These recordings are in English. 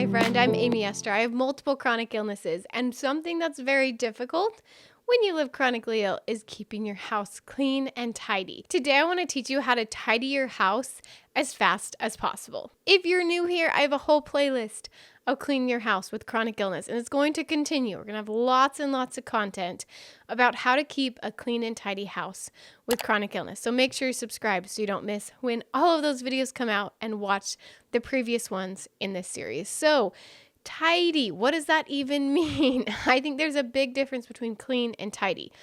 my friend. I'm Aimee Esther. I have multiple chronic illnesses, and something that's very difficult when you live chronically ill is keeping your house clean and tidy. Today, I want to teach you how to tidy your house as fast as possible. If you're new here, I have a whole playlist of cleaning your house with chronic illness, and it's going to continue. We're going to have lots and lots of content about how to keep a clean and tidy house with chronic illness. So make sure you subscribe so you don't miss when all of those videos come out, and watch the previous ones in this series. So tidy, what does that even mean? I think there's a big difference between clean and tidy.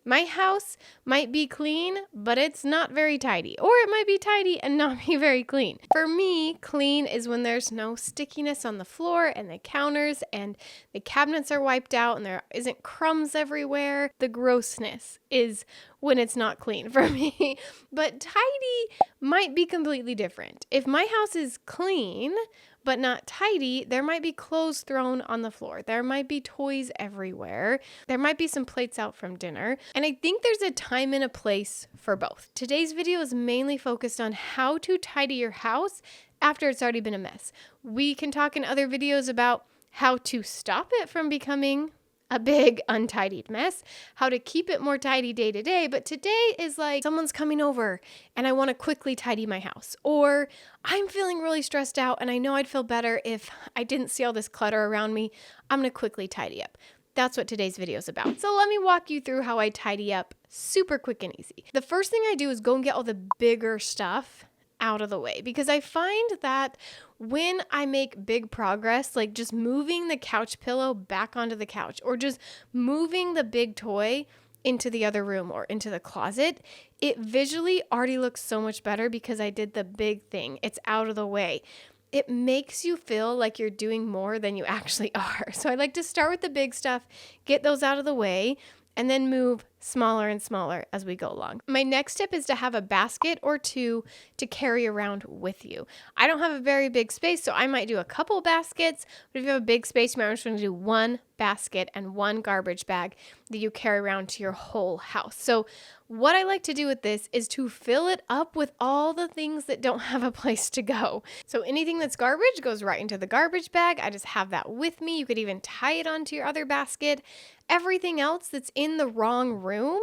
My house might be clean, but it's not very tidy. Or it might be tidy and not be very clean. For me, clean is when there's no stickiness on the floor and the counters and the cabinets are wiped out and there isn't crumbs everywhere. The grossness is when it's not clean for me. But tidy might be completely different. If my house is clean but not tidy, there might be clothes thrown on the floor. There might be toys everywhere. There might be some plates out from dinner. And I think there's a time and a place for both. Today's video is mainly focused on how to tidy your house after it's already been a mess. We can talk in other videos about how to stop it from becoming a big untidied mess, how to keep it more tidy day to day. But today is like someone's coming over and I want to quickly tidy my house, or I'm feeling really stressed out and I know I'd feel better if I didn't see all this clutter around me. I'm going to quickly tidy up. That's what today's video is about. So let me walk you through how I tidy up super quick and easy. The first thing I do is go and get all the bigger stuff out of the way, because I find that when I make big progress, like just moving the couch pillow back onto the couch or just moving the big toy into the other room or into the closet, it visually already looks so much better because I did the big thing. It's out of the way. It makes you feel like you're doing more than you actually are. So I like to start with the big stuff, get those out of the way, and then move smaller and smaller as we go along. My next tip is to have a basket or two to carry around with you. I don't have a very big space, so I might do a couple baskets, but if you have a big space, you might just want to do one basket and one garbage bag that you carry around to your whole house. So what I like to do with this is to fill it up with all the things that don't have a place to go. So anything that's garbage goes right into the garbage bag. I just have that with me. You could even tie it onto your other basket. Everything else that's in the wrong room,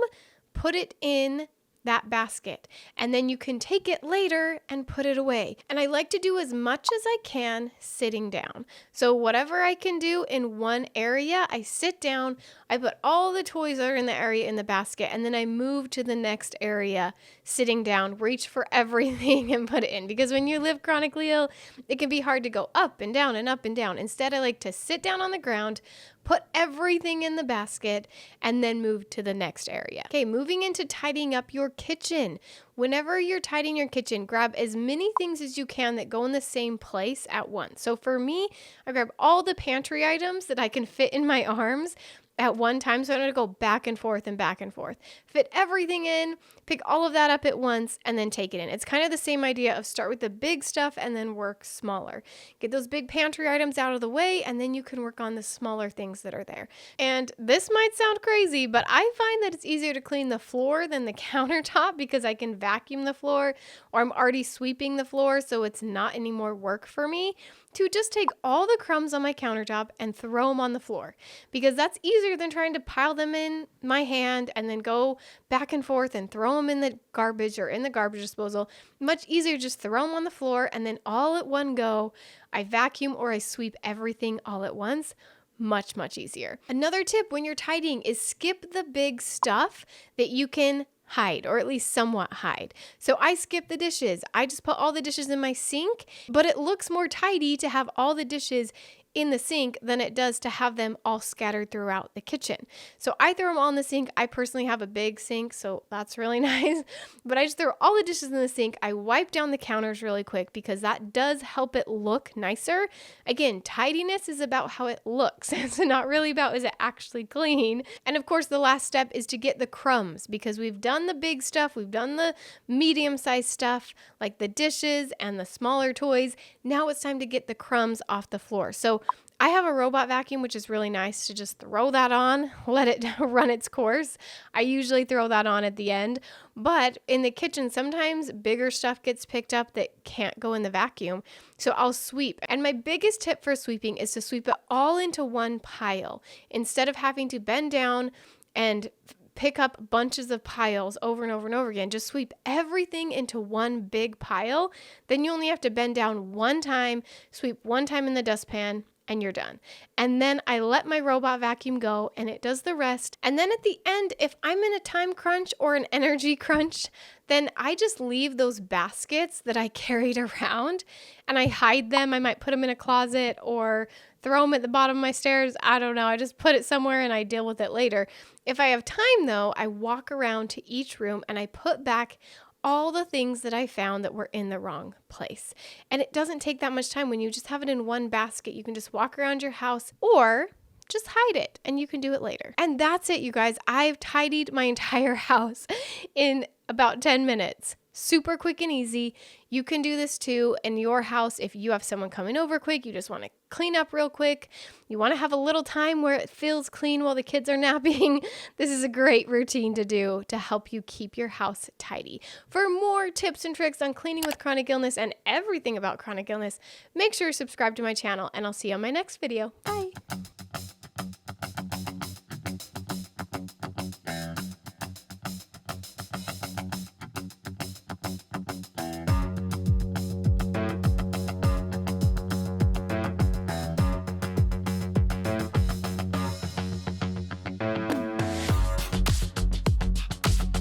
put it in that basket, and then you can take it later and put it away. And I like to do as much as I can sitting down. So whatever I can do in one area, I sit down, I put all the toys that are in the area in the basket, and then I move to the next area sitting down, reach for everything and put it in. Because when you live chronically ill, it can be hard to go up and down and up and down. Instead, I like to sit down on the ground, put everything in the basket, and then move to the next area. Okay, moving into tidying up your kitchen. Whenever you're tidying your kitchen, grab as many things as you can that go in the same place at once. So for me, I grab all the pantry items that I can fit in my arms at one time, so I don't have to go back and forth and back and forth. Fit everything in, pick all of that up at once, and then take it in. It's kind of the same idea of start with the big stuff and then work smaller. Get those big pantry items out of the way, and then you can work on the smaller things that are there. And this might sound crazy, but I find that it's easier to clean the floor than the countertop because I can vacuum the floor, or I'm already sweeping the floor, so it's not any more work for me to just take all the crumbs on my countertop and throw them on the floor, because that's easier than trying to pile them in my hand and then go back and forth and throw them in the garbage or in the garbage disposal. Much easier just throw them on the floor, and then all at one go, I vacuum or I sweep everything all at once. Much, much easier. Another tip when you're tidying is skip the big stuff that you can hide, or at least somewhat hide. So I skip the dishes. I just put all the dishes in my sink, but it looks more tidy to have all the dishes in the sink than it does to have them all scattered throughout the kitchen. So I throw them all in the sink. I personally have a big sink, so that's really nice. But I just throw all the dishes in the sink. I wipe down the counters really quick because that does help it look nicer. Again, tidiness is about how it looks. It's not really about is it actually clean. And of course, the last step is to get the crumbs, because we've done the big stuff. We've done the medium-sized stuff like the dishes and the smaller toys. Now it's time to get the crumbs off the floor. So I have a robot vacuum, which is really nice to just throw that on, let it run its course. I usually throw that on at the end, but in the kitchen, sometimes bigger stuff gets picked up that can't go in the vacuum. So I'll sweep. And my biggest tip for sweeping is to sweep it all into one pile instead of having to bend down and pick up bunches of piles over and over and over again. Just sweep everything into one big pile. Then you only have to bend down one time, sweep one time in the dustpan, and you're done. And then I let my robot vacuum go and it does the rest. And then at the end, if I'm in a time crunch or an energy crunch, then I just leave those baskets that I carried around and I hide them. I might put them in a closet or throw them at the bottom of my stairs. I don't know. I just put it somewhere and I deal with it later. If I have time though, I walk around to each room and I put back all the things that I found that were in the wrong place. And it doesn't take that much time when you just have it in one basket. You can just walk around your house or just hide it and you can do it later. And that's it, you guys. I've tidied my entire house in about 10 minutes. Super quick and easy. You can do this too in your house if you have someone coming over quick, you just want to clean up real quick, you want to have a little time where it feels clean while the kids are napping. This is a great routine to do to help you keep your house tidy. For more tips and tricks on cleaning with chronic illness and everything about chronic illness, make sure to subscribe to my channel and I'll see you on my next video. Bye.